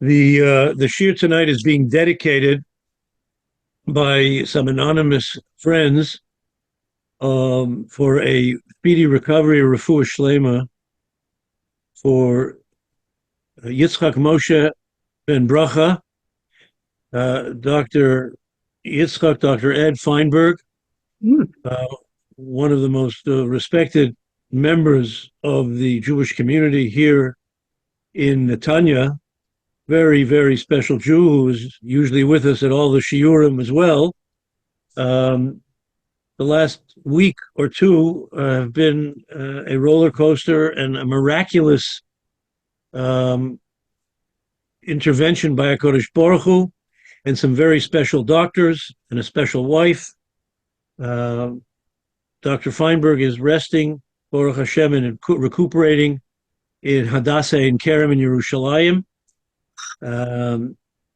The shir tonight is being dedicated by some anonymous friends for a speedy recovery, refuah shlema, for Yitzchak Moshe ben Bracha, Dr. Yitzchak, Dr. Ed Feinberg, one of the most respected members of the Jewish community here in Netanya, very, very special Jew who is usually with us at all the shiurim as well. The last week or two have been a roller coaster and a miraculous intervention by HaKadosh Baruch Hu and some very special doctors and a special wife. Dr. Feinberg is resting, Baruch Hashem, and recuperating in Hadassah in Kerem in Yerushalayim.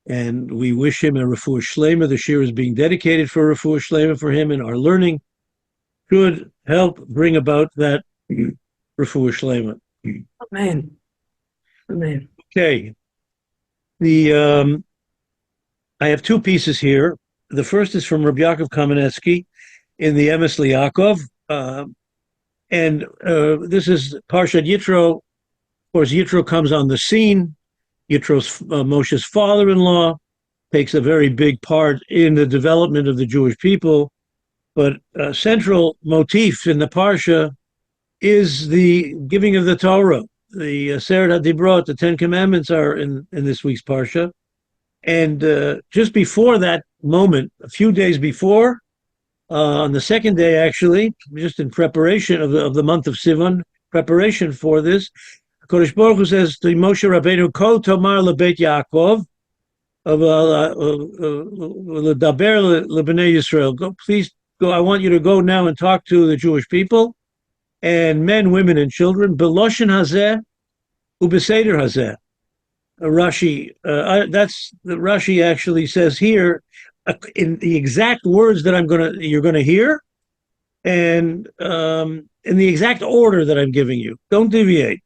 And we wish him a refuah shlema. The shir is being dedicated for a refuah shlema for him, and our learning should help bring about that refuah shlema. Amen. Amen. Okay. I have two pieces here. The first is from Rabbi Yaakov Kamenetsky in the Emes Liakov, and this is Parshat Yitro. Of course, Yitro comes on the scene. Yitro's Moshe's father-in-law takes a very big part in the development of the Jewish people, but a central motif in the Parsha is the giving of the Torah. The Aseret HaDibrot, the Ten Commandments, are in this week's Parsha. And just before that moment, a few days before, on the second day actually, just in preparation of the month of Sivan, preparation for this, Kodesh Baruch Hu says to Moshe Rabbeinu, "Ko tomar lebeit Yaakov, ledaber lebnei Yisrael." Go, please go. I want you to go now and talk to the Jewish people, and men, women, and children. Beloshen hazeh ubeseder hazeh. Rashi. That's the Rashi actually says here in the exact words that you're gonna hear, and in the exact order that I'm giving you. Don't deviate.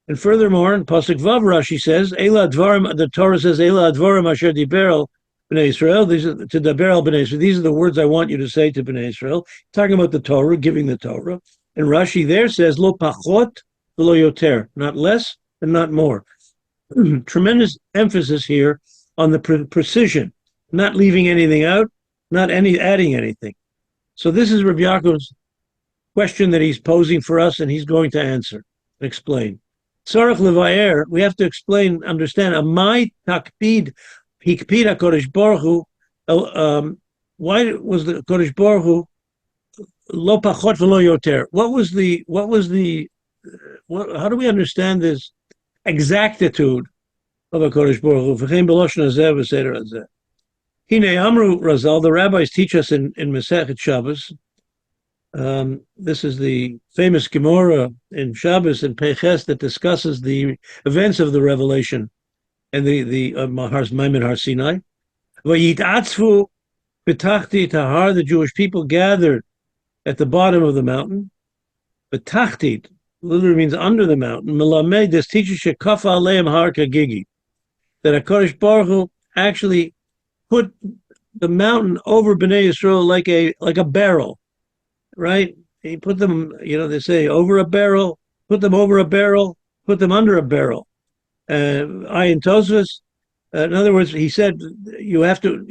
And furthermore, in Pasuk Vav, Rashi says, "Ela advarim." The Torah says, "Ela advarim asher diber b'nei Israel." These are to daber al b'nei Israel. These are the words I want you to say to b'nei Israel. Talking about the Torah, giving the Torah. And Rashi there says, "Lo pachot v'lo yoter," not less and not more. Tremendous emphasis here on the precision, not leaving anything out, not adding anything. So this is Rabbi Yaakov's question that he's posing for us, and he's going to answer and explain. Tzarech levayer, we have to explain, understand. Amai takpid hikpid HaKadosh Baruch Hu. Why was the Kodesh Baruch Hu lo pachot v'lo yoter? How do we understand this exactitude of HaKadosh Baruch Hu? V'chein b'loshen hazeh v'seder hazeh. Hine amru Razal, the rabbis teach us in Masechet Shabbos. This is the famous Gemara in Shabbos and Peches that discusses the events of the revelation and the Maimon Har Sinai. Vayitzvu b'tachti tahar, the Jewish people gathered at the bottom of the mountain. B'tachti literally means under the mountain. Melamed, this teaches shekafa aleim har kagigi, that HaKadosh Baruch Hu actually put the mountain over Bnei Yisrael like a barrel. Right? He put them, they say over a barrel, put them over a barrel, put them under a barrel. Ayin Tosfos, in other words, he said, you have to,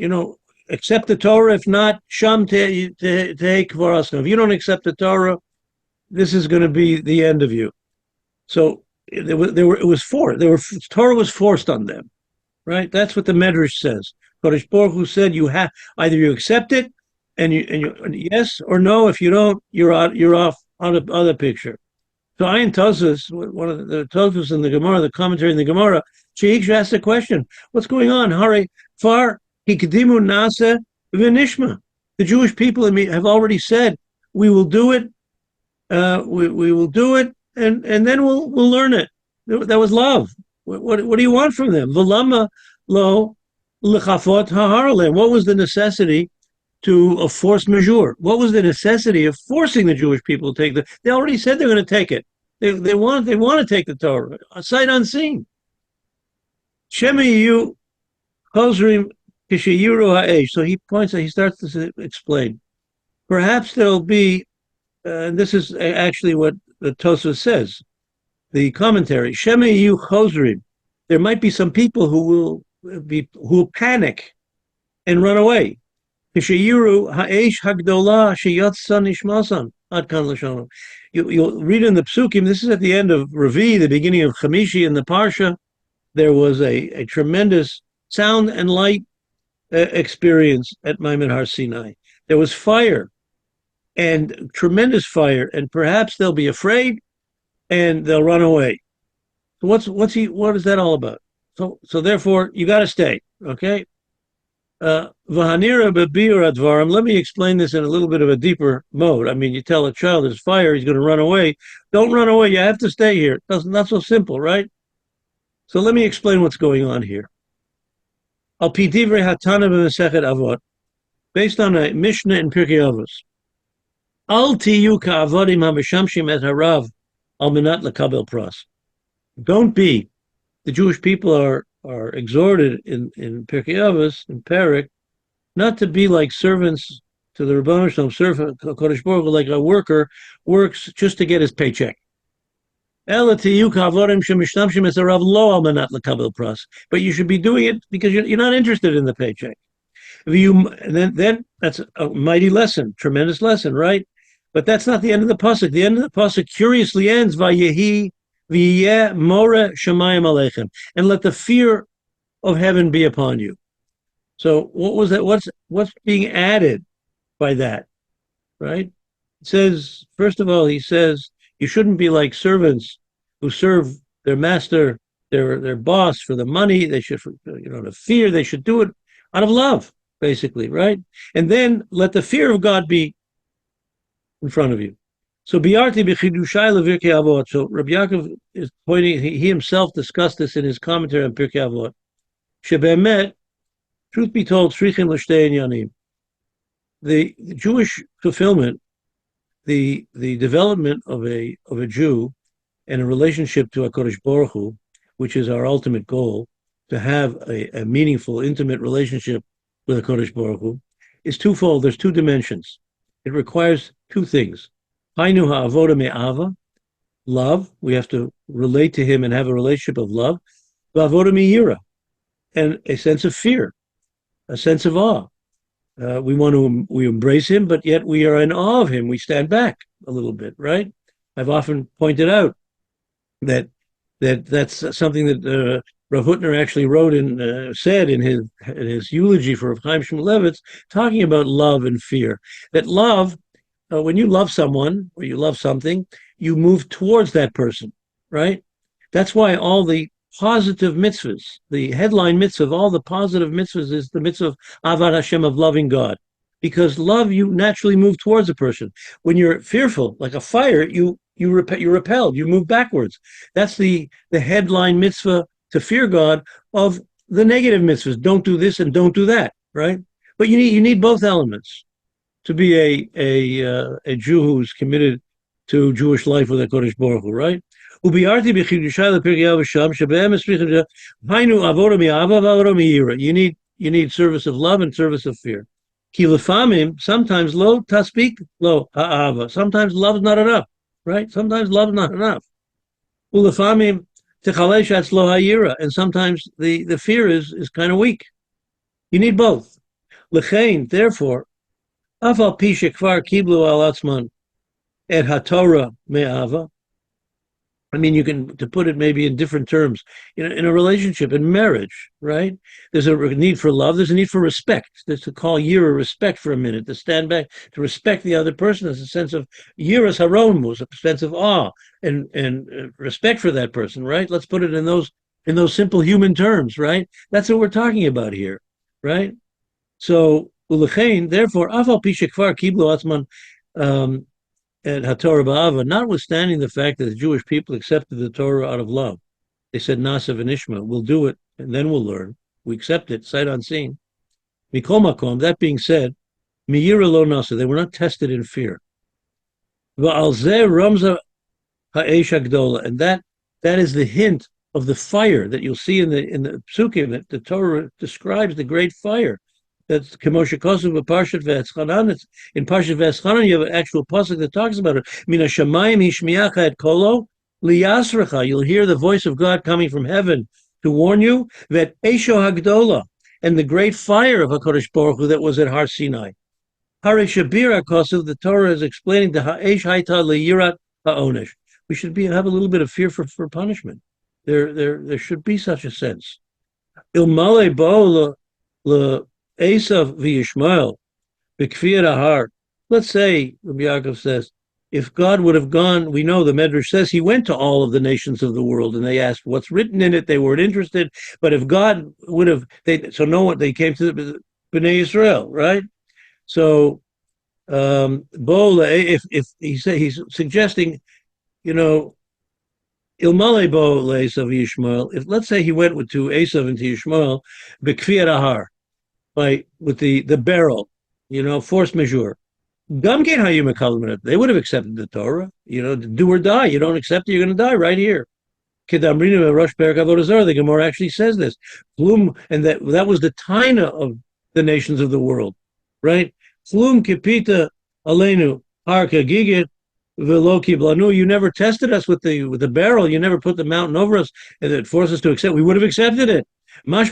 accept the Torah. If not, Sham take Kvarasna. If you don't accept the Torah, this is going to be the end of you. So Torah was forced on them. Right? That's what the Medrash says. Kodesh Baruch Hu said, either you accept it, and you yes or no. If you don't, you're off on the other picture. So Ayin Tosfos, one of the Tosfos in the Gemara, the commentary in the Gemara, she asked the question, what's going on? Hare far hikdimu nasa v'nishma. The Jewish people have already said, we will do it, we will do it, and then we'll learn it. That was love. What do you want from them? V'lama lo l'chafot ha'haralem. What was the necessity to a force majeure? What was the necessity of forcing the Jewish people to take they already said they're going to take it. They want to take the Torah, sight unseen. Shemi Chosrim Kishiyiru Ha'esh. So he points out, he starts to explain. Perhaps there'll be, and this is actually what the Tosfos says, the commentary. Shemi Yu Chosrim. There might be some people who will panic and run away. Kishiyiru Ha'esh Hagdola Sheyotza Nishmasan. You'll read in the Psukim, this is at the end of Rabbi, the beginning of Chamishi in the Parsha. There was a tremendous sound and light experience at Maimon Har Sinai. There was fire and tremendous fire, and perhaps they'll be afraid and they'll run away. So what is that all about? So therefore, you got to stay, okay? V'hanira bebiur advarim. Let me explain this in a little bit of a deeper mode. I mean, you tell a child there's fire, he's going to run away. Don't run away. You have to stay here. That's not so simple, right? So let me explain what's going on here. Al pi divrei Hatana b'Masechet Avot, based on a Mishnah in Pirkei Avos. Al tiyu ka'avodim ha'mishamshim et harav al minat lekabel pras. Don't be. The Jewish people are exhorted in Pirkei Avos, in Perek, not to be like servants to the Rebbeinu Shalom, servant Kodesh Baruch Hu, like a worker works just to get his paycheck. But you should be doing it because you're not interested in the paycheck. Then that's a mighty lesson, tremendous lesson, right? But that's not the end of the pasuk. The end of the pasuk curiously ends Vayehi v'yeh more shemayim aleichem, and let the fear of heaven be upon you. So what was that? What's being added by that, right? It says, first of all, he says you shouldn't be like servants who serve their master, their boss for the money. They should, the fear. They should do it out of love, basically, right? And then let the fear of God be in front of you. So biarti b'chidushai levirkei avot. So Rabbi Yaakov is pointing. He himself discussed this in his commentary on Pirkei Avot. Shebemet, truth be told, shrichim l'shtei inyanim. The Jewish fulfillment, the development of a Jew and a relationship to HaKadosh Baruch Hu, which is our ultimate goal, to have a meaningful, intimate relationship with HaKadosh Baruch Hu, is twofold. There's two dimensions. It requires two things. Hainu ha'avoda me'ava, love. We have to relate to him and have a relationship of love. V'avoda me'yira, and a sense of fear, a sense of awe. We embrace him, but yet we are in awe of him. We stand back a little bit, right? I've often pointed out that's something that Rav Hutner actually wrote and said in his eulogy for Rav Chaim Shmulevitz, talking about love and fear. That love, when you love someone or you love something, you move towards that person, right? That's why all the positive mitzvahs, the headline mitzvah of all the positive mitzvahs is the mitzvah of Avad Hashem, of loving God. Because love, you naturally move towards a person. When you're fearful, like a fire, you're repelled, you move backwards. That's the headline mitzvah to fear God of the negative mitzvahs. Don't do this and don't do that, right? But you need both elements to be a Jew who's committed to Jewish life with HaKadosh Baruch Hu, right? You need service of love and service of fear. Sometimes lo taspik lo ha'ava. Sometimes love's not enough, right? Sometimes love's not enough. And sometimes the fear is kind of weak. You need both. Therefore, afal pi shekvar kiblu al atzman et haTorah me'ava. I mean, to put it maybe in different terms, in a relationship, in marriage, right? There's a need for love. There's a need for respect. There's to call yira respect for a minute, to stand back, to respect the other person. There's a sense of yiras haromus, a sense of awe and respect for that person, right? Let's put it in those simple human terms, right? That's what we're talking about here, right? So, therefore, afal pi shekvar kiblu atzman at HaTorah Ba'ava, notwithstanding the fact that the Jewish people accepted the Torah out of love. They said, Nasa v'nishma, we'll do it, and then we'll learn. We accept it, sight unseen. Mikol makom, that being said, miyira lo nasa, they were not tested in fear. Va'al zeh ramza ha'esh hagdola, and that is the hint of the fire that you'll see in the psukim that the Torah describes the great fire. That's Kemoshe Kosev Parshat Ve'etzchanan. In Parshat Ve'etzchanan, you have an actual pasuk that talks about it. Mina Shamayim Hishmiyacha et Kolo Liyasrecha. You'll hear the voice of God coming from heaven to warn you that Esho Hagdola and the great fire of HaKadosh Baruch Hu that was at Har Sinai. Hare Shabira Kosev, the Torah is explaining the Ha'esh Haita Leyirat Ha'onesh. We should have a little bit of fear for punishment. There should be such a sense. Ilmale Bo le Esav v'Yishmael b'kfir ahar. Let's say, Rabbi Yaakov says, if God would have gone, we know the Medrash says he went to all of the nations of the world and they asked what's written in it. They weren't interested. But if God would have, they came to the Bnei Israel, right? So, if he said, he's suggesting, Ilmale bo le'esav v'Yishmael. If let's say he went to Esav and to Yishmael, b'kfir ahar. With the barrel, force majeure. They would have accepted the Torah, do or die. You don't accept it, you're going to die right here. The Gemara actually says this. And that was the taina of the nations of the world, right? Kipita alenu harka gigit velo kiblanu. You never tested us with the barrel. You never put the mountain over us and it forced us to accept. We would have accepted it. Yeah, we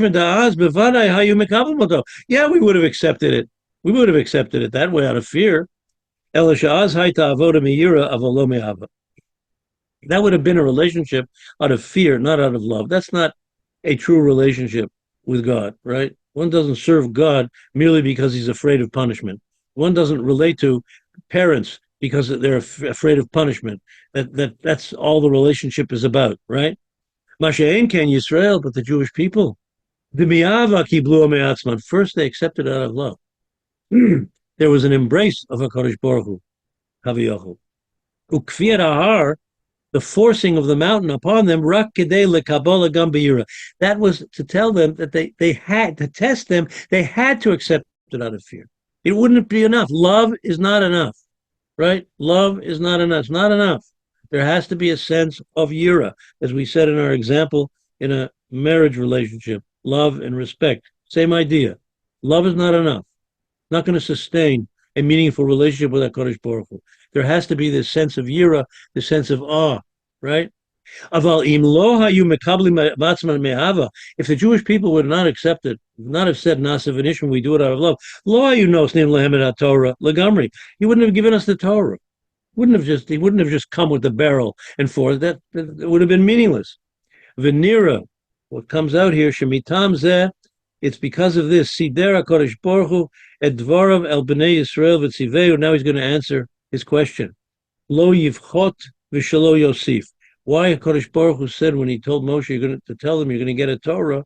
would have accepted it. We would have accepted it that way out of fear. That would have been a relationship out of fear, not out of love. That's not a true relationship with God, right? One doesn't serve God merely because he's afraid of punishment. One doesn't relate to parents because they're afraid of punishment. That's all the relationship is about, right? Masha'en ken Yisrael, but the Jewish people, first they accepted out of love. There was an embrace of HaKadosh Baruch Hu, Haviyachu. Ukfir ahar, the forcing of the mountain upon them, rak kedei lekabala gam b'yira. That was to tell them that they had to test them. They had to accept it out of fear. It wouldn't be enough. Love is not enough, right? Love is not enough. It's not enough. There has to be a sense of yira, as we said in our example in a marriage relationship. Love and respect. Same idea. Love is not enough. Not going to sustain a meaningful relationship with HaKadosh Baruch Hu. There has to be this sense of yira, this sense of awe, right? If the Jewish people would not accept it, not have said Nasa v'nishma, we do it out of love, he wouldn't have given us the Torah. He wouldn't have just come with the barrel and forth. That it would have been meaningless. Venira, what comes out here, Shemitam Zeh, it's because of this. Sidera Kodesh Baruch Hu et Dvarav el Bnei Yisrael v'tziveu. Now he's going to answer his question. Lo yivchot v'shalo yosif. Why Kodesh Baruch Hu said when he told Moshe to tell them you're going to get a Torah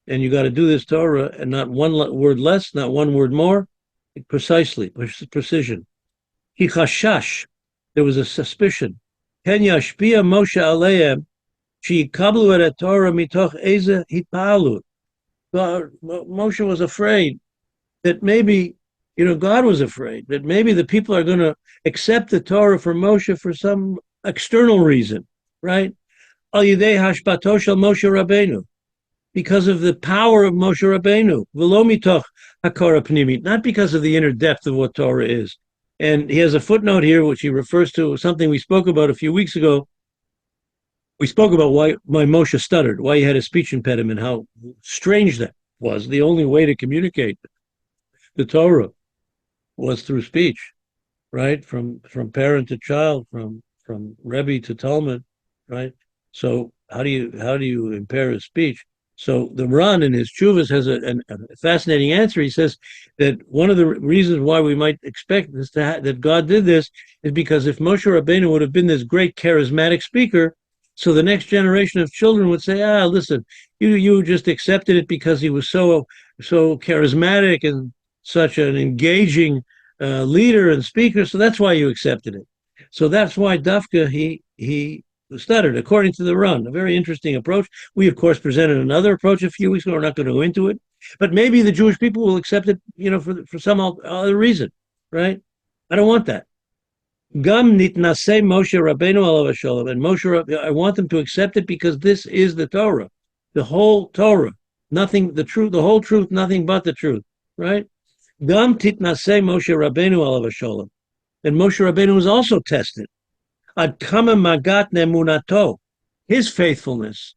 and you got to do this Torah and not one word less, not one word more, precisely, precision. He chashash. There was a suspicion. Ken yashpia Moshe aleim she'yikablu et Torah mitoch eze hitpalu. Moshe was afraid that maybe, God was afraid that maybe the people are going to accept the Torah from Moshe for some external reason, right? Al yidei hashbato shel Moshe Rabbeinu, because of the power of Moshe Rabbeinu, v'lo mitoch hakora pnimit, not because of the inner depth of what Torah is. And he has a footnote here which he refers to something we spoke about a few weeks ago. We spoke about why Moshe stuttered, why he had a speech impediment, how strange that was. The only way to communicate the Torah was through speech, right? From parent to child, from Rebbe to Talmud, right? So how do you impair his speech? So the Ran in his Chuvas has a fascinating answer. He says that one of the reasons why we might expect this that God did this is because if Moshe Rabbeinu would have been this great charismatic speaker, so the next generation of children would say, listen, you just accepted it because he was so charismatic and such an engaging leader and speaker, so that's why you accepted it. So that's why Dafka, he stuttered, according to the Ran. A very interesting approach. We, of course, presented another approach a few weeks ago. We're not going to go into it. But maybe the Jewish people will accept it, for some other reason, right? I don't want that. Gam nitnasei Moshe Rabbeinu alav hashalom. And I want them to accept it because this is the Torah, the whole Torah, nothing, the truth, the whole truth, nothing but the truth, right? Gam titnasei Moshe Rabbeinu alav hashalom. And Moshe Rabbeinu was also tested. Ad kama magat nemunato, his faithfulness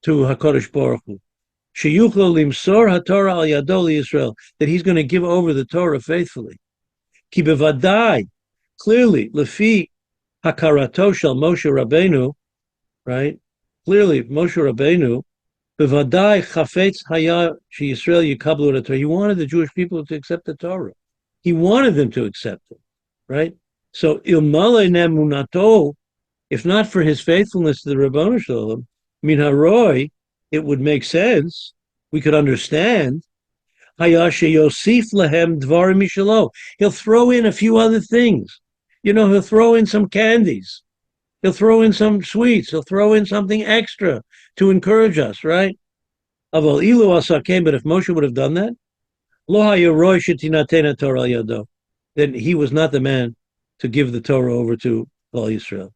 to HaKadosh Baruch Hu. Sheyuchlo limsor haTorah al yado liYisrael, that he's going to give over the Torah faithfully. Ki bevadai, clearly, lefi hakarato shel Moshe Rabbeinu, right? Clearly, Moshe Rabbeinu, bevadai chafetz haya sheYisrael yikablu et Torah. He wanted the Jewish people to accept the Torah. He wanted them to accept it, right? So ilmale nemunato, if not for his faithfulness to the Ribono Shel Olam, min haroi, it would make sense. We could understand. Hayashe Yosif Lahem Dvarim Mishalo. He'll throw in a few other things. He'll throw in some candies. He'll throw in some sweets. He'll throw in something extra to encourage us, right? Aval ilu asakem, but if Moshe would have done that, lo hayaroi shetinatena Torah yado, then he was not the man to give the Torah over to all Yisrael.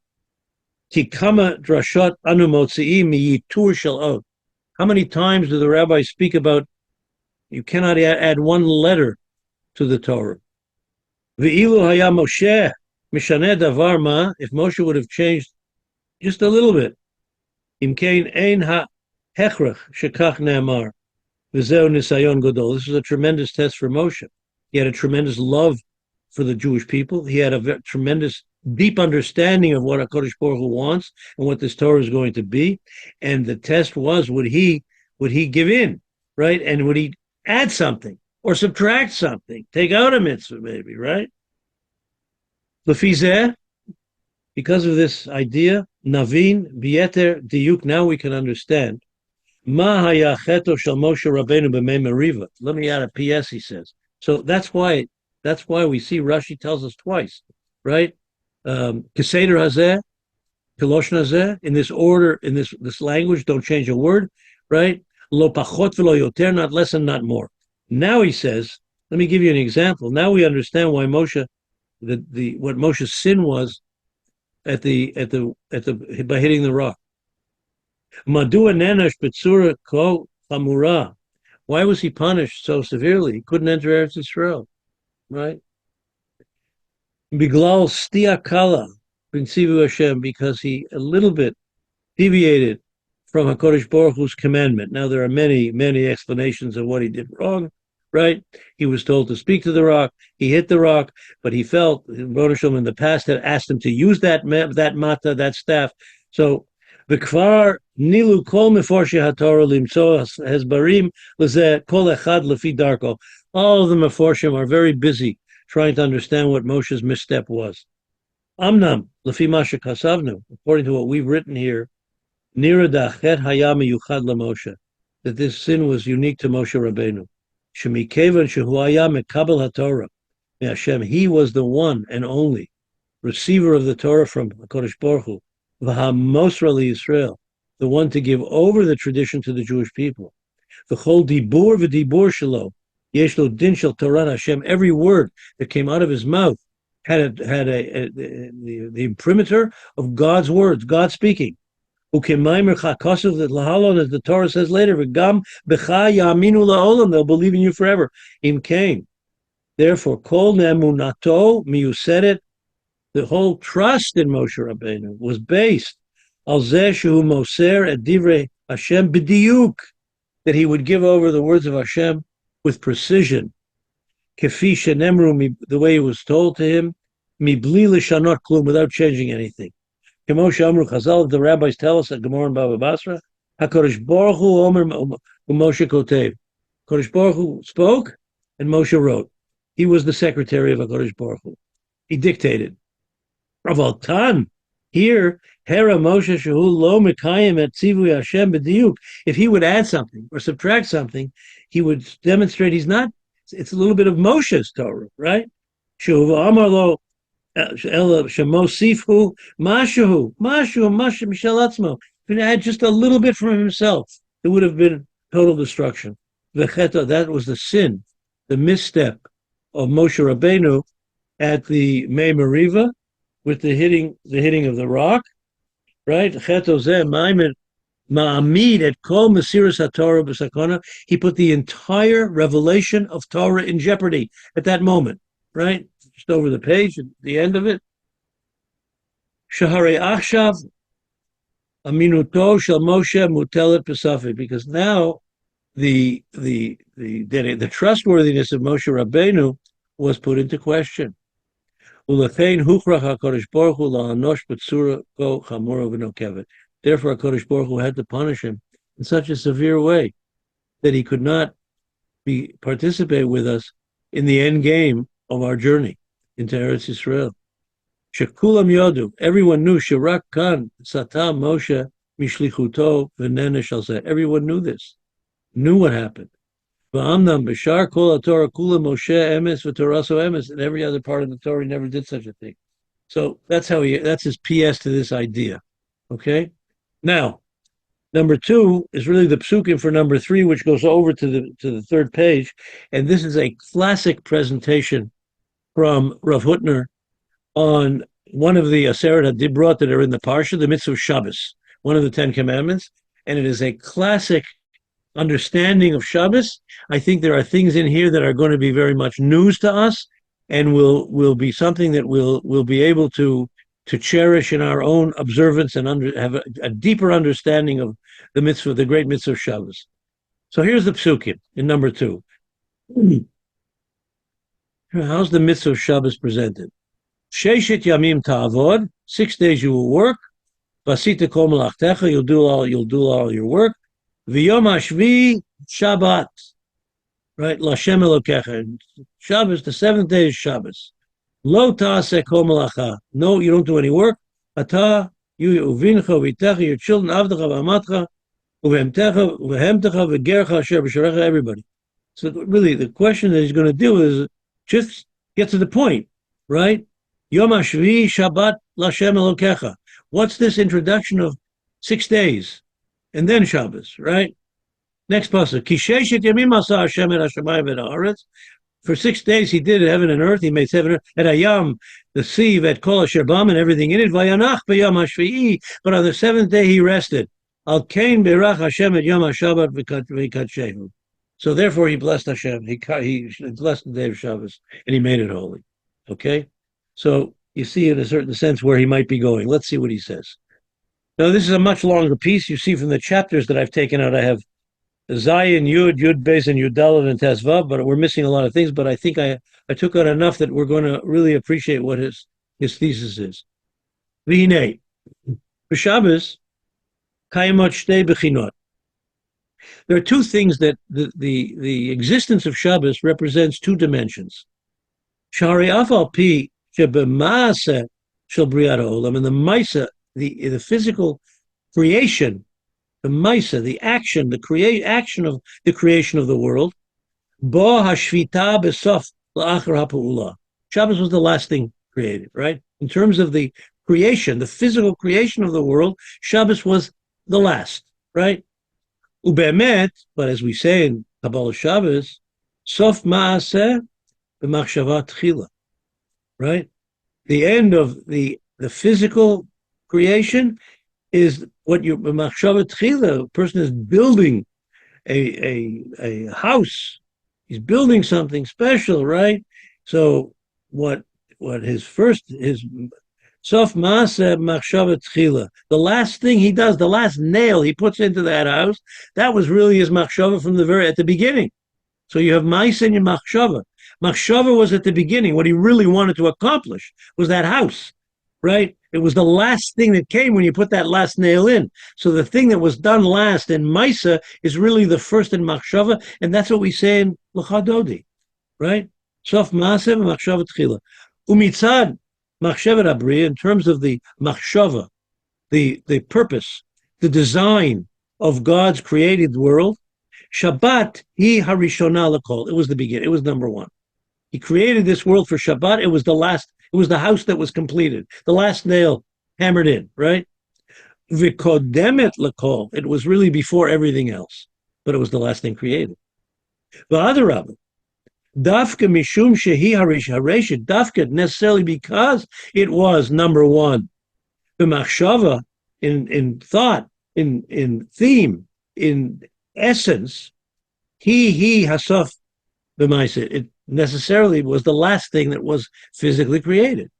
Ki kama drashot anu motzi'im mi yitur shel od. How many times do the rabbis speak about you cannot add one letter to the Torah? Ve'ilu haya Moshe mishaneh davar ma, if Moshe would have changed just a little bit. Im kein ein ha'hechrach shekach ne'amar v'zeu nisayon gadol. This was a tremendous test for Moshe. He had a tremendous love for the Jewish people. He had a tremendous deep understanding of what HaKadosh Baruch Hu wants and what this Torah is going to be. And the test was, would he give in, right? And would he add something or subtract something, take out a mitzvah maybe, right? Lefizeh, because of this idea, Navin, Bieter, Diuk, now we can understand. Ma hayacheto shel Moshe Rabbeinu b'mei Meriva. Let me add a PS, he says. So that's why we see Rashi tells us twice, right? Keseder hazeh, Kiloshna hazeh, in this order, in this language, don't change a word, right? Lo pachot v'lo yoter, not less and not more. Now he says, let me give you an example. Now we understand why Moshe, what Moshe's sin was by hitting the rock. Madua nenash b'tzura ko chamura. Why was he punished so severely? He couldn't enter Eretz Yisrael, right? Biglal stia kala b'tzivu Hashem, because he a little bit deviated from HaKadosh Baruch Hu's commandment. Now there are many, many explanations of what he did wrong, right? He was told to speak to the rock. He hit the rock, but he felt Ribono Shel Olam in the past had asked him to use that mata, that staff. So the kvar nilu kol meforshei haTorah limtso hesbarim lezeh kol echad lefi darko. All of the meforshim are very busy trying to understand what Moshe's misstep was. Amnam lefi masha kasavnu, according to what we've written here, nira dachet haya miyuchad lemoshe, that this sin was unique to Moshe Rabbeinu. Shemikevan shehu haya mekabel haTorah me'Hashem, he was the one and only receiver of the Torah from HaKadosh Baruch Hu, v'hamosra liYisrael, the one to give over the tradition to the Jewish people. V'chol dibur v'dibur shelo yesh lo din shel Torah Hashem. Every word that came out of his mouth had the imprimatur of God's words, God speaking. Ukemaimer chakosov, that lahalon, as the Torah says later, v'gam b'cha yaminu la'olam, they'll believe in you forever. Im kain. Therefore, kol ne'emunato miyuseret, the whole trust in Moshe Rabbeinu was based al zeh shehu moser et divrei Hashem b'diuk, that he would give over the words of Hashem with precision. Kefi shenemru, the way it was told to him, mibli lishanot klum, without changing anything. Kemoshe Amru Chazal, the rabbis tell us at Gemara and Baba Basra, HaKadosh Baruch Hu Omer Moshe Kotev. HaKadosh Baruch Hu spoke and Moshe wrote. He was the secretary of HaKadosh Baruch Hu. He dictated. Aval Tan, here, Hera Moshe Shehu Lo Mekayim Et Tzivui Hashem B'diuk. If he would add something or subtract something, he would demonstrate he's not. It's a little bit of Moshe's Torah, right? Shehu Amar Lo Shemosifu Mashahu Mishal Atzmo. If he had just a little bit from himself, it would have been total destruction. V'cheta, that was the sin, the misstep of Moshe Rabbeinu at the Mei Meriva, with the hitting of the rock, right? Ma'amid et kol Mesiras HaTorah b'sakona. He put the entire revelation of Torah in jeopardy at that moment, right? Just over the page at the end of it. Shaharei achshav aminuto shel Moshe mutelet b'safek, because now the trustworthiness of Moshe Rabbeinu was put into question. Ulechein huchrach HaKadosh Baruch Hu la'anosh b'tzura go chamura v'nokevet. Therefore, HaKadosh Baruch Hu had to punish him in such a severe way that he could not participate with us in the end game of our journey into Eretz Yisrael. Shekulam yodu, everyone knew, Shirak kan sata Moshe mishlichuto v'nene shalzeh. Everyone knew this, knew what happened. V'amnam b'shar kol HaTorah kula Moshe emes v'toraso emes. In every other part of the Torah, he never did such a thing. So that's his PS to this idea. Okay? Now, number 2 is really the psukim for number 3, which goes over to the third page, and this is a classic presentation from Rav Hutner on one of the Aseret HaDibrot that are in the Parsha, the mitzvah of Shabbos, one of the 10 commandments, and it is a classic understanding of Shabbos. I think there are things in here that are going to be very much news to us, and will be something that we'll be able to cherish in our own observance and have a deeper understanding of the mitzvah, the great mitzvah of Shabbos. So here's the psukim in number 2. How's the mitzvah of Shabbos presented? Sheishet yamim ta'avod, 6 days you will work. Vasita kol melachtecha, you'll do all your work. V'yom hashvi Shabbat, right? L'Hashem Elokecha. Shabbos, the 7th day is Shabbos. Lo ta'aseh kol melacha. No, you don't do any work. Ata, you uvincha v'itecha, your children, avdecha v'amatcha, uvehemtecha v'gercha asher b'sharecha, everybody. So really, the question that he's going to deal with is just get to the point, right? Yom HaShvi Shabbat L'Hashem Elokecha. What's this introduction of 6 days and then Shabbos, right? Next pasuk. Ki sheishet yamim asa Hashem et hashamayim et haaretz. For 6 days he did heaven and earth. He made 7 et hayam, the sea, et kol asher bam, and everything in it. Vayanach b'yom hashvi'i. But on the 7th day he rested. Al kain berach Hashem et yom hashabbat v'kadshehu. So therefore he blessed Hashem. He blessed the day of Shabbos and he made it holy. Okay, so you see in a certain sense where he might be going. Let's see what he says. Now this is a much longer piece. You see from the chapters that I've taken out, I have Zayin, Yud, Yud Beis, and Yud Daled, and Tes Vav, but we're missing a lot of things. But I think I took out enough that we're going to really appreciate what his thesis is. V'hinei, b'Shabbos, kayimot shtei bechinot. There are 2 things that the existence of Shabbos represents 2 dimensions. Shari afal pi shebemaaseh shel briat ha'olam, and the maisa, the physical creation, the maisa, the action, action of the creation of the world. Bo hashvita besof la'achar ha'pa'ula. Shabbos was the last thing created, right? In terms of the creation, the physical creation of the world, Shabbos was the last, right? Ubemet, but as we say in Kabbalah Shabbos, sof ma'aseh b'machshava tchila, right? The end of the physical creation is what you b'machshava tchila. A person is building a house. He's building something special, right? So what his sof maaseh machshava tchila, the last thing he does, the last nail he puts into that house, that was really his machshava from at the beginning. So you have maaseh and your machshava. Machshava was at the beginning. What he really wanted to accomplish was that house, right? It was the last thing that came when you put that last nail in. So the thing that was done last in Maisa is really the first in Machshava, and that's what we say in L'chadodi, right? Sof Maaseh Machshava Tchila. Umitzad Machshavat Abri, in terms of the Machshava, the purpose, the design of God's created world, Shabbat hi harishona l'kol. It was the beginning. It was number 1. He created this world for Shabbat. It was the last. It was the house that was completed, the last nail hammered in, right? V'kodemet l'kol. It was really before everything else, but it was the last thing created. V'adarabah, Dafka mishum shehi hareshet. Dafka necessarily because it was number one. The machshava in thought, in theme, in essence. He hasaf b'maisa. It necessarily was the last thing that was physically created.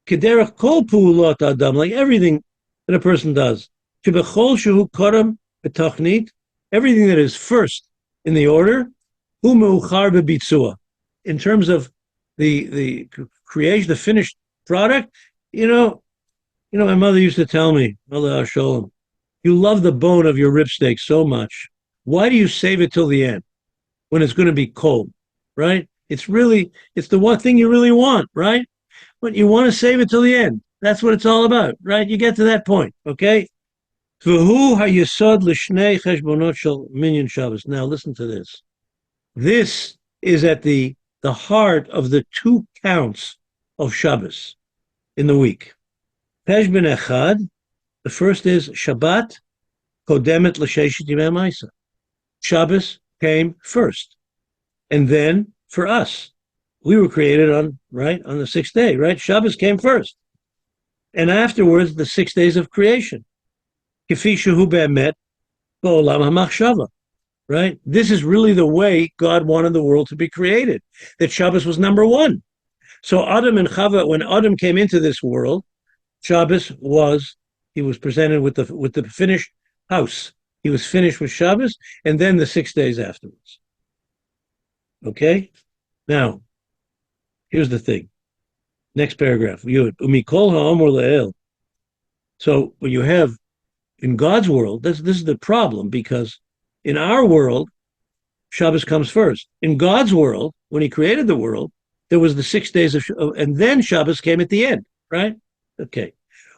Kederach kol pu'ulot adam, like everything that a person does. Shebechol shehu kodam b'tachnit, everything that is first in the order, hu meuchar b'bitzua. In terms of the creation, the finished product, my mother used to tell me, Allah Shalom, you love the bone of your rib steak so much. Why do you save it till the end when it's going to be cold, right? It's the one thing you really want, right? But you want to save it till the end. That's what it's all about, right? You get to that point, okay? Now listen to this. This is at the heart of the two counts of Shabbos in the week. Peshben Echad, the first is Shabbat, Kodemet L'Sheshit Yimei Maisa. Shabbos came first. And then for us, we were created on the sixth day, right? Shabbos came first. And afterwards, the 6 days of creation. Kifi shehu be'emet ba'olam ha'machshava, right? This is really the way God wanted the world to be created, that Shabbos was number one. So Adam and Chava, when Adam came into this world, Shabbos he was presented with the finished house. He was finished with Shabbos, and then the 6 days afterwards. Okay? Now, here's the thing. Next paragraph. Umikol ha'amor le'el. So what you have in God's world, this is the problem, because in our world, Shabbos comes first. In God's world, when he created the world, there was the 6 days and then Shabbos came at the end, right? Okay.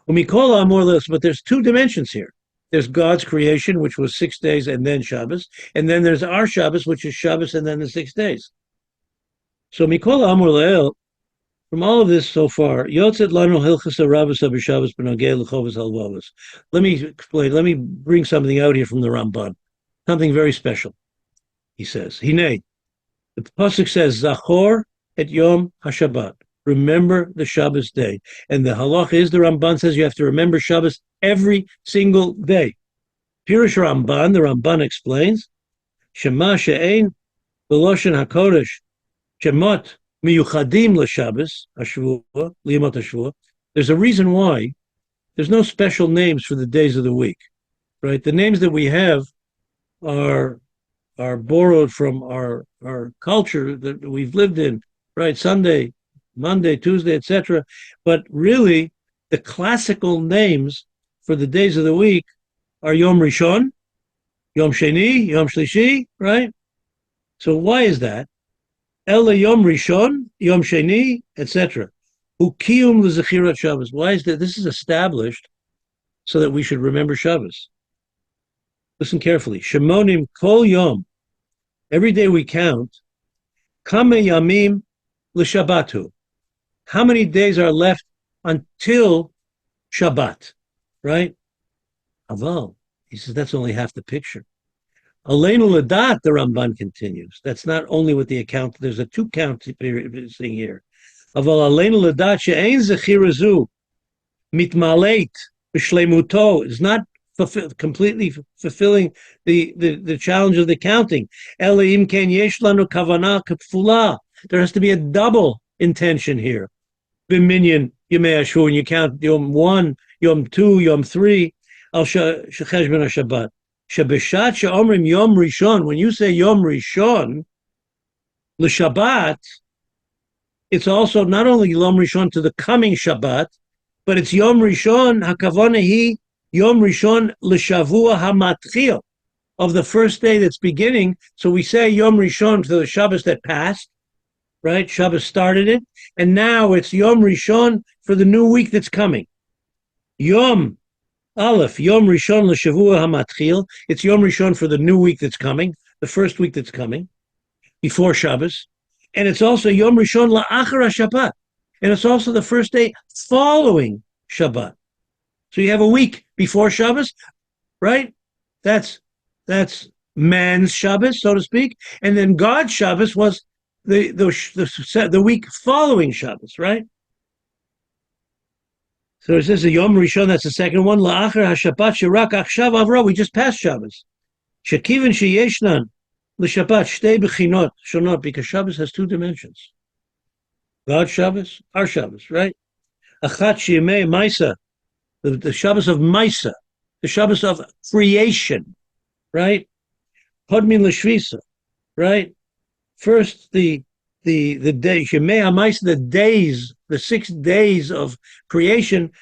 Umikol ha'amor le'el, but there's two dimensions here. There's God's creation, which was 6 days and then Shabbos. And then there's our Shabbos, which is Shabbos and then the 6 days. So Mikol Amor Le'el, from all of this so far, Yotzet Lanu Hilchas Rabbis Shabbos Benogei L'Chovas Halvavos. Let me explain. Let me bring something out here from the Ramban. Something very special. He says, Hinei, the pasuk says, Zachor et Yom HaShabbat. Remember the Shabbos day. And the halach is, the Ramban says you have to remember Shabbos every single day. Pirush Ramban, the Ramban explains, Shema she'ein b'loshen HaKodesh Shemot miyuchadim l'Shabbos Hashvua liyamot Hashvua. There's a reason why there's no special names for the days of the week, right? The names that we have are borrowed from our culture that we've lived in, right? Sunday, Monday, Tuesday, etc. But really, the classical names for the days of the week are Yom Rishon, Yom Sheni, Yom Shlishi, right? So why is that? Ela Yom Rishon, Yom Sheni, etc. Ukiyum l'zechirat Shabbos. Why is that? This is established so that we should remember Shabbos. Listen carefully. Shemonim kol yom. Every day we count. Kame yamim l'shabbatu. How many days are left until Shabbat, right? Aval, he says that's only half the picture. Aleinu ladat, the Ramban continues. That's not only with the account. There's a two count thing here. Aval aleinu ladat she'ein zechira zu mitmaleit b'shleimuto is not completely fulfilling the challenge of the counting. Elohim ken yesh lanu kavanah k'pfula. There has to be a double intention here. B'minyan Yemei Ashur, when you count Yom 1, Yom 2, Yom 3, Al Shecheshben HaShabbat. Shebeshat she'omrim Yom Rishon, when you say Yom Rishon, l'Shabbat, it's also not only Yom Rishon to the coming Shabbat, but it's Yom Rishon, HaKavanah hi, Yom Rishon l'Shavua HaMatchil, of the first day that's beginning. So we say Yom Rishon to the Shabbos that passed, right? Shabbos started it, and now it's Yom Rishon for the new week that's coming. Yom Aleph, Yom Rishon l'Shavua HaMatchil. It's Yom Rishon for the new week that's coming, the first week that's coming, before Shabbos. And it's also Yom Rishon la'achar HaShabbat. And it's also the first day following Shabbat. So you have a week before Shabbos, right? That's man's Shabbos, so to speak. And then God's Shabbos was the week following Shabbos, right? So it says the Yom Rishon, that's the second one. La'achar haShabbat shirak achshav avra. We just passed Shabbos. Shekivin sheyeshnan l'Shabbat shtei bechinot shonot, because Shabbos has two dimensions. God's Shabbos, our Shabbos, right? Achat sheyemei Maisa, the Shabbos of Maisa, the Shabbos of creation, right? Hodmin l'shvisa, right? First, the day, Shemei HaMaisa, the days, the 6 days of creation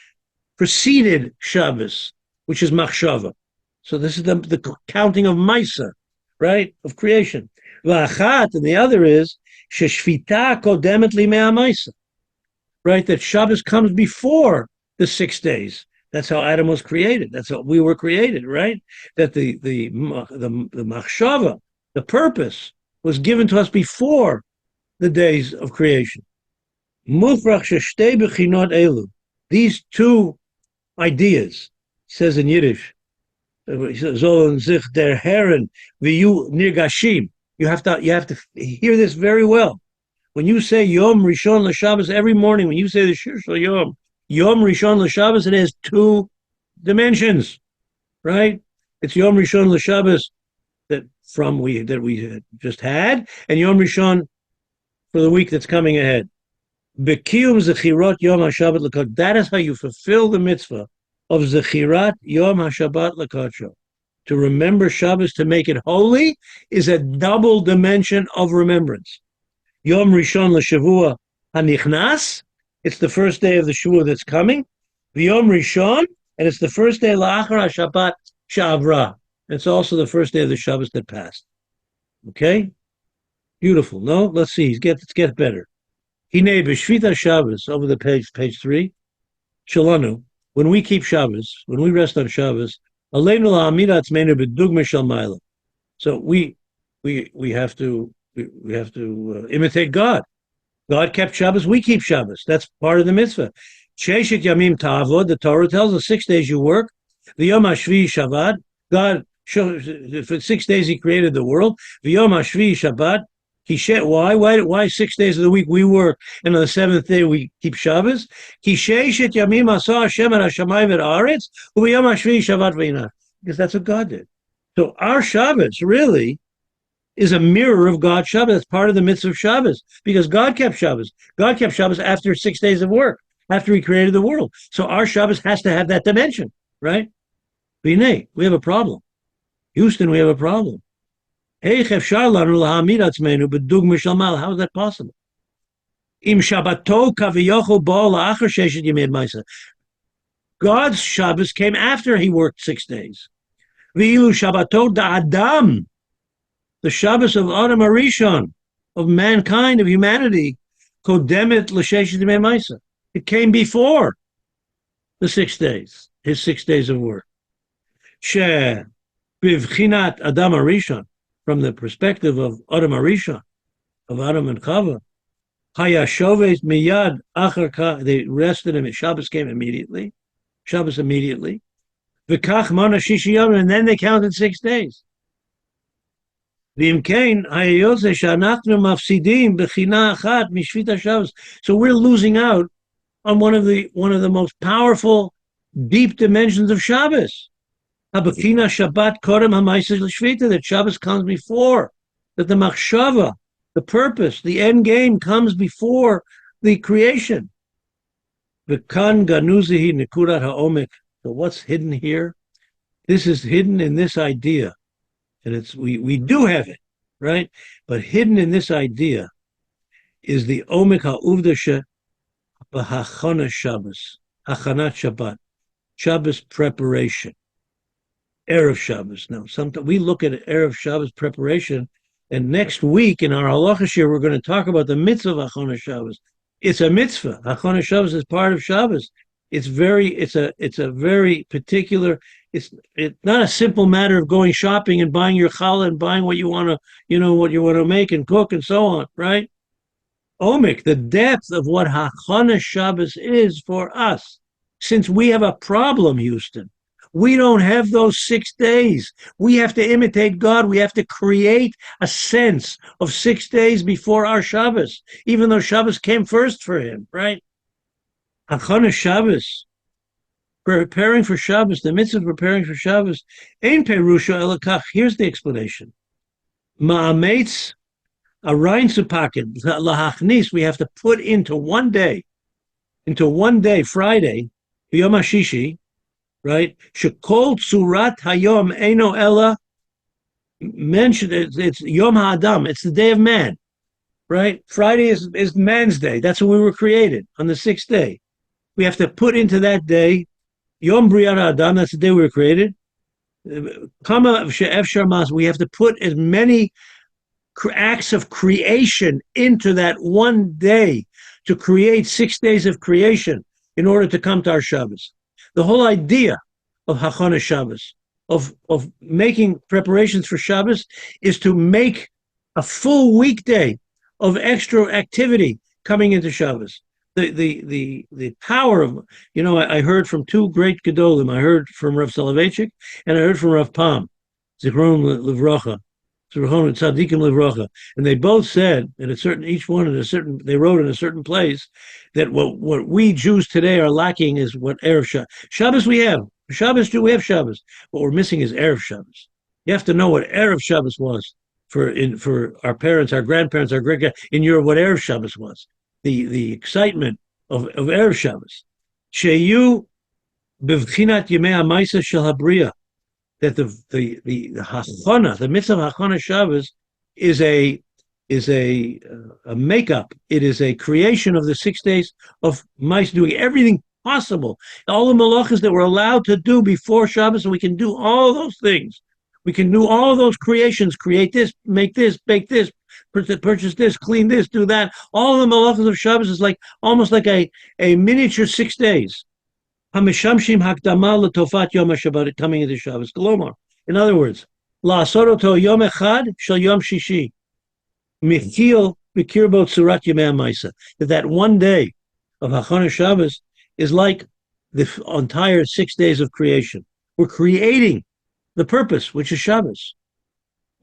preceded Shabbos, which is Machshava. So this is the counting of Maisa, right, of creation. V'achat, and the other is Sheshvita kodemet limei HaMaisa, right, that Shabbos comes before the 6 days. That's how Adam was created. That's how we were created, right? That the Machshava, the purpose, was given to us before the days of creation. These two ideas, he says in Yiddish, der Herren v'yu nirgashim. You have to hear this very well. When you say Yom Rishon l'Shabbos every morning, when you say the Shir Shel Yom Rishon l'Shabbos, it has two dimensions, right? It's Yom Rishon l'Shabbos that we just had, and Yom Rishon for the week that's coming ahead. B'kiyum zechirot Yom HaShabbat l'kot. That is how you fulfill the mitzvah of zechirat Yom HaShabbat l'kodsho. To remember Shabbos, to make it holy, is a double dimension of remembrance. Yom Rishon l'Shavua hanichnas. It's the first day of the Shavua that's coming. Yom Rishon, and it's the first day la'achar HaShabbat she'avra. It's also the first day of the Shabbos that passed. Okay? Beautiful. No? Let's see. Let's get better. Hinei b'shvita Shabbos, over the page 3. Shalanu. When we keep Shabbos, when we rest on Shabbos, aleinu la'amid atzmeinu b'dugma shel ma'ala. So we have to imitate God. God kept Shabbos. We keep Shabbos. That's part of the mitzvah. Sheshet yamim ta'avod. The Torah tells us 6 days you work. V'yom hashvi Shabbat. God, for 6 days he created the world. V'yom hashvi Shabbat. Why 6 days of the week we work, and on the 7th day we keep Shabbos? Because that's what God did. So our Shabbos really is a mirror of God's Shabbos. It's part of the mitzvah of Shabbos, because God kept Shabbos. God kept Shabbos after 6 days of work, after he created the world. So our Shabbos has to have that dimension, right? We have a problem. Houston, we have a problem. How is that possible? God's Shabbos came after he worked 6 days. The Shabbos of Adam Arishon, of mankind, of humanity, it came before the 6 days, his 6 days of work. Adam Arishon, from the perspective of Adam Arishon, of Adam and Chava, they rested him. Shabbos came immediately. And then they counted 6 days. So we're losing out on one of the most powerful, deep dimensions of Shabbos. That Shabbos comes before, that the machshava, the purpose, the end game comes before the creation. So what's hidden here? This is hidden in this idea, and we do have it, right? But hidden in this idea is the omek ha'uvda b'hachana Shabbos, hachanat Shabbat, Shabbos preparation. Erev Shabbos. Now, sometimes we look at Erev Shabbos preparation, and next week in our halacha shir, we're going to talk about the mitzvah of Hachana Shabbos. It's a mitzvah. Hachana Shabbos is part of Shabbos. It's a very particular. It's not a simple matter of going shopping and buying your challah and buying what you want to, what you want to make and cook and so on, right? Omek, the depth of what Hachana Shabbos is for us, since we have a problem, Houston. We don't have those 6 days. We have to imitate God. We have to create a sense of 6 days before our Shabbos, even though Shabbos came first for him, right? Hachana Shabbos, preparing for Shabbos, the mitzvah of preparing for Shabbos, ein perusha elakach. Here's the explanation. Ma'ametz, a rein zu packen, lahachnis, we have to put into one day, Friday, Yom HaShishi, right? Shekol tzurat hayom eino ella, mentioned it's Yom HaAdam, it's the day of man, right? Friday is man's day. That's when we were created, on the 6th day. We have to put into that day, Yom Briat Adam, that's the day we were created. Kama she'efshar mas, we have to put as many acts of creation into that one day to create 6 days of creation in order to come to our Shabbos. The whole idea of Hachana Shabbos, of making preparations for Shabbos, is to make a full weekday of extra activity coming into Shabbos. The power of, I heard from 2 great Gedolim. I heard from Rav Soloveitchik and I heard from Rav Pam, Zichron Livrocha, Tzadikim Livrocha, and they both said, and each one they wrote in a certain place, that what we Jews today are lacking is what Erev Shabbos. Shabbos we have. Shabbos we have Shabbos. What we're missing is Erev Shabbos. You have to know what Erev Shabbos was for our parents, our grandparents, our great-grandparents, in Europe, what Erev Shabbos was. The excitement of Erev Shabbos. Sheyu b'vchinat yemei ha'maisa shel habriya, that the hachana, the mitzvah of hachana Shabbos is a makeup. It is a creation of the 6 days of mice doing everything possible. All the malachas that we're allowed to do before Shabbos, and we can do all those things. We can do all those creations, create this, make this, bake this, purchase this, clean this, do that. All the malachas of Shabbos is almost like a miniature 6 days. Hamishamshim hakdama letofat yom HaShabbat, coming into Shabbos. Kolomar. In other words, la'asor oto yom echad shel yom shishi. Michil b'kirbo tzurat yemei ha'maisa. That one day of Hachana Shabbos is like the entire 6 days of creation. We're creating the purpose, which is Shabbos.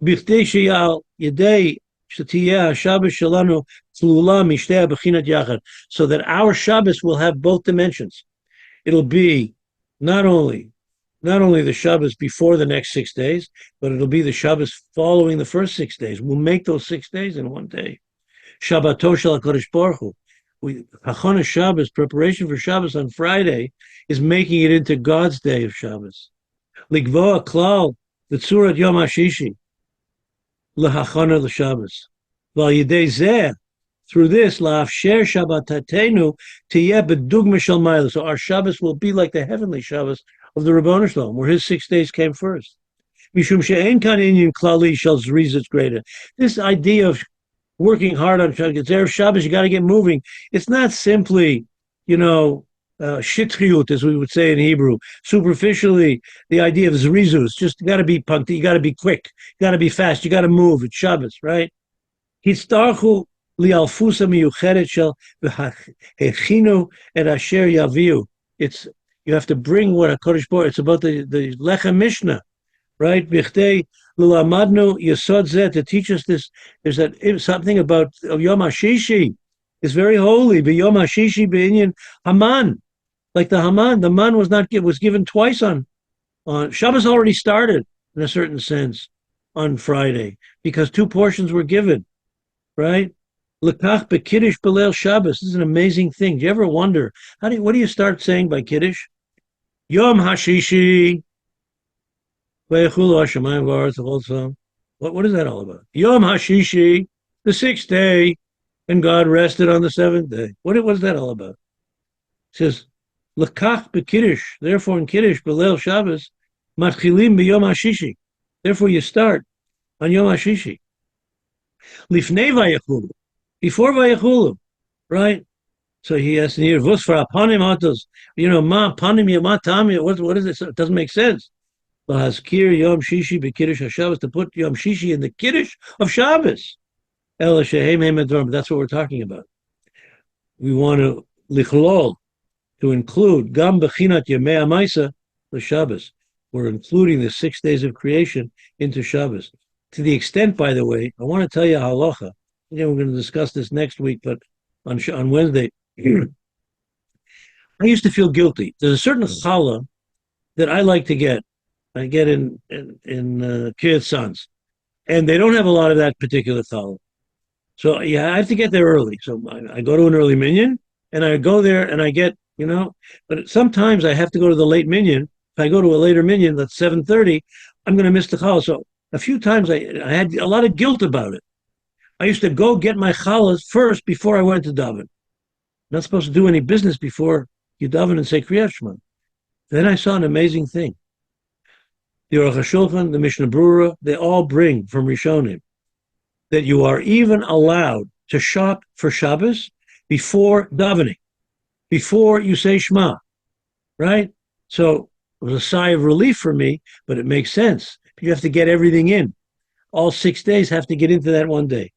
B'chtei sheyal yedei shetiyeh Shabbos shelanu tlula mishtei b'chinat yachad, so that our Shabbos will have both dimensions. It'll be not only the Shabbos before the next 6 days, but it'll be the Shabbos following the first 6 days. We'll make those 6 days in one day. Shabbato shel HaKadosh Baruch Hu. Hachana Shabbos, preparation for Shabbos on Friday, is making it into God's day of Shabbos. Ligvoa klal v'tzurat yom hashishi lehachana l'Shabbos. V'al yidei zeh, through this, la'afsher Shabbatatenu tiyeh b'dugma shel ma'ila. So our Shabbos will be like the heavenly Shabbos of the Ribbono Shalom, where his 6 days came first. Mishum she'en kan inyan klali shel zrizas greater. This idea of working hard on Shabbos, it's Erev Shabbos, you got to get moving. It's not simply, shitriut, as we would say in Hebrew. Superficially, the idea of zrizus, just you got to be punctual, you got to be quick, you got to be fast, you got to move. It's Shabbos, right? Hitztarchu li'alfusa miyuchedet shel v'hechinu et asher yaviu. It's, you have to bring what HaKadosh Baruch. It's about the Lechem Mishnah, right? B'chtei l'lamadnu yesod zeh, to teach us this. There's something about Yom HaShishi. It's very holy. B'Yom HaShishi b'inyan Haman, like the Haman. The man was given twice on Shabbos. Already started in a certain sense on Friday because 2 portions were given, right? Lekach b'Kiddush b'Leil Shabbos. This is an amazing thing. Do you ever wonder what do you start saying by Kiddush? Yom HaShishi. What is that all about? Yom HaShishi, the 6th day, and God rested on the 7th day. What is that all about? It says, Lekach b'Kiddush, therefore in Kiddush, b'Leil Shabbos, matchilim b'Yom HaShishi. Therefore you start on Yom HaShishi. Lifnei vayechulu, before vayechulu, right? So he has to hear, vos for apanim atos, ma apanim ma tamim, what is it? It doesn't make sense. Lahazkir Yom Shishi b'Kiddush HaShabbos, to put Yom Shishi in the Kiddush of Shabbos. Ela shehem hem advarim, that's what we're talking about. We want to lichlol, to include gam b'chinat yemei ha'maisa l'Shabbos. we're including the 6 days of creation into Shabbos. To the extent, by the way, I want to tell you halacha. We're going to discuss this next week, but on Wednesday, I used to feel guilty. There's a certain challah that I like to get. I get in Kiryat Sans, and they don't have a lot of that particular challah. So yeah, I have to get there early. So I go to an early minyan, and I go there and I get, but sometimes I have to go to the late minyan. If I go to a later minyan, that's 7:30, I'm going to miss the challah. So a few times I had a lot of guilt about it. I used to go get my challahs first before I went to daven. Not supposed to do any business before you daven and say Kriyat Shema. Then I saw an amazing thing. The Aruch HaShulchan, the Mishnah Brura, they all bring from Rishonim that you are even allowed to shop for Shabbos before davening, before you say Shema, right? So it was a sigh of relief for me, but it makes sense. You have to get everything in. All 6 days have to get into that one day.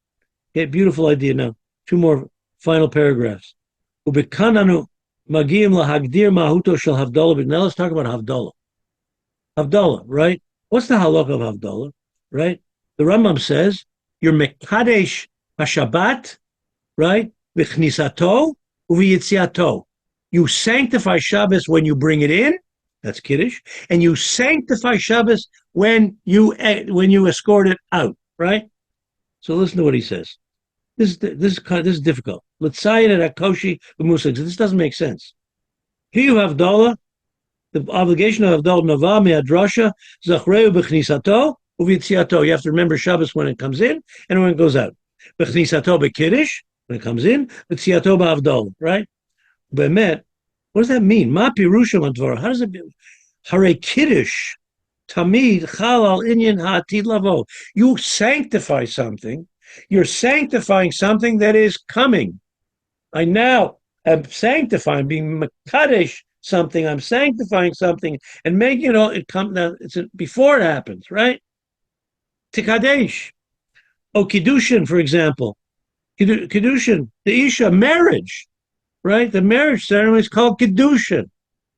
Okay, beautiful idea. Now, 2 more final paragraphs. Ubekananu magiyim lahagdir mahuto shel havdalah. But now let's talk about havdalah. Havdalah, right? What's the halakha of havdalah, right? The Rambam says you're mekadesh hashabbat, right? V'chnisato u'v'yitziato. You sanctify Shabbos when you bring it in. That's Kiddush. And you sanctify Shabbos when you escort it out, right? So listen to what he says. This is difficult. Let's say it at Akoshi Muslims. This doesn't make sense. Here you have Havdalah. The obligation of Havdalah Nava me'adrasha zachreu b'chnisato u'v'yitziato. You have to remember Shabbos when it comes in and when it goes out. B'chnisato b'kiddush when it comes in. B'tziato b'Havdalah, right? Be'emet. What does that mean? Ma pirusha madvara. How does it mean? Hare kiddush tamid chalal inyan ha'atid lavo. You sanctify something. You're sanctifying something that is coming. I now am sanctifying, being mekadesh something. I'm sanctifying something and making it all. It come now. It's before it happens, right? Tikadesh. Oh, kiddushin, for example. Kiddushin, the isha, marriage. Right? The marriage ceremony is called Kiddushin.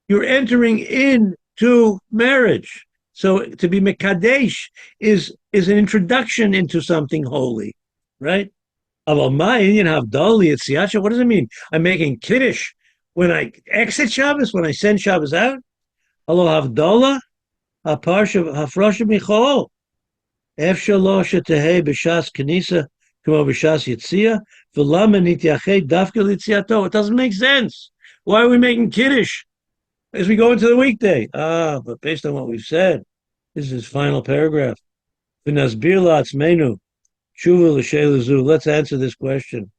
You're entering into marriage. So to be Mekadesh is an introduction into something holy, right? What does it mean? I'm making Kiddush when I exit Shabbos, when I send Shabbos out. Hello, Havdalah, PARSHA, Hafrosha Michol. Efshalo Shetehei B'Shas Kenisa. It doesn't make sense. Why are we making Kiddush as we go into the weekday? But based on what we've said, this is his final paragraph. Let's answer this question.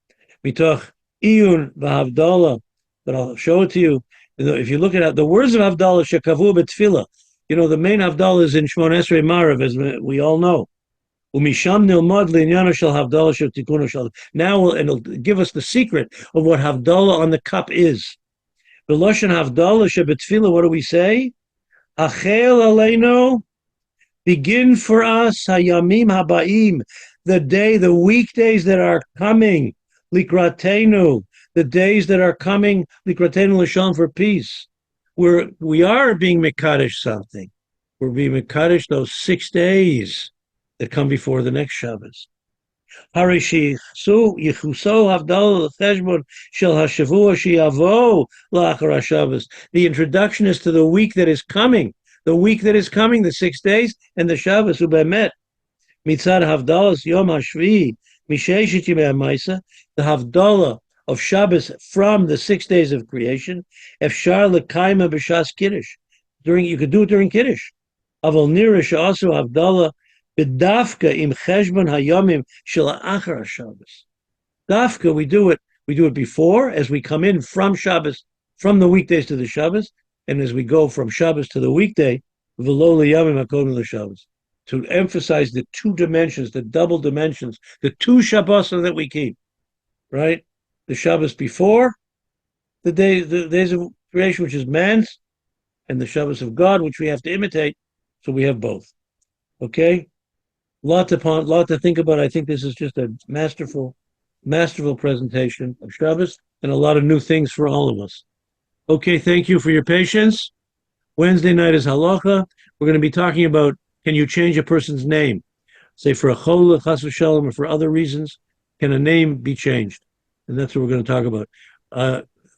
Mitoch iyun v'havdalah, but I'll show it to you. If you look at the words of Havdalah, shekavu b'tfilah, the main Havdalah is in Shmon Esrei Marav, as we all know. Now it'll give us the secret of what Havdalah on the cup is. What do we say? Achel aleinu, begin for us hayamim habaim, the weekdays that are coming, likratenu, the days that are coming, likratenu l'shalom, for peace. We are being mekadesh something. We're being mekadesh those 6 days that come before the next Shabbos. The introduction is to the week that is coming. The 6 days, and the Shabbos. The Havdalah of Shabbos from the 6 days of creation. You could do it during Kiddush. Also Havdalah B'dafka im cheshbon hayomim shel achar Shabbos. Dafka, we do it before, as we come in from Shabbos, from the weekdays to the Shabbos, and as we go from Shabbos to the weekday, v'lo liyamim hakodem l'Shabbos, to emphasize the 2 dimensions, the double dimensions, the 2 Shabbos that we keep, right? The Shabbos before the days of creation, which is man's, and the Shabbos of God, which we have to imitate. So we have both. Okay. Lot to think about. I think this is just a masterful presentation of Shabbos and a lot of new things for all of us. Okay, thank you for your patience. Wednesday night is halacha. We're going to be talking about, can you change a person's name? Say for a chol, chas v'shalom, or for other reasons, can a name be changed? And that's what we're going to talk about.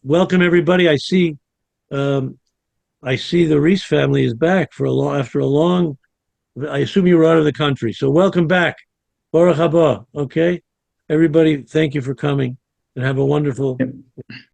Welcome everybody. I see the Reese family is back after a long. I assume you were out of the country, so welcome back. Baruch haba. Okay, everybody. Thank you for coming, and have a wonderful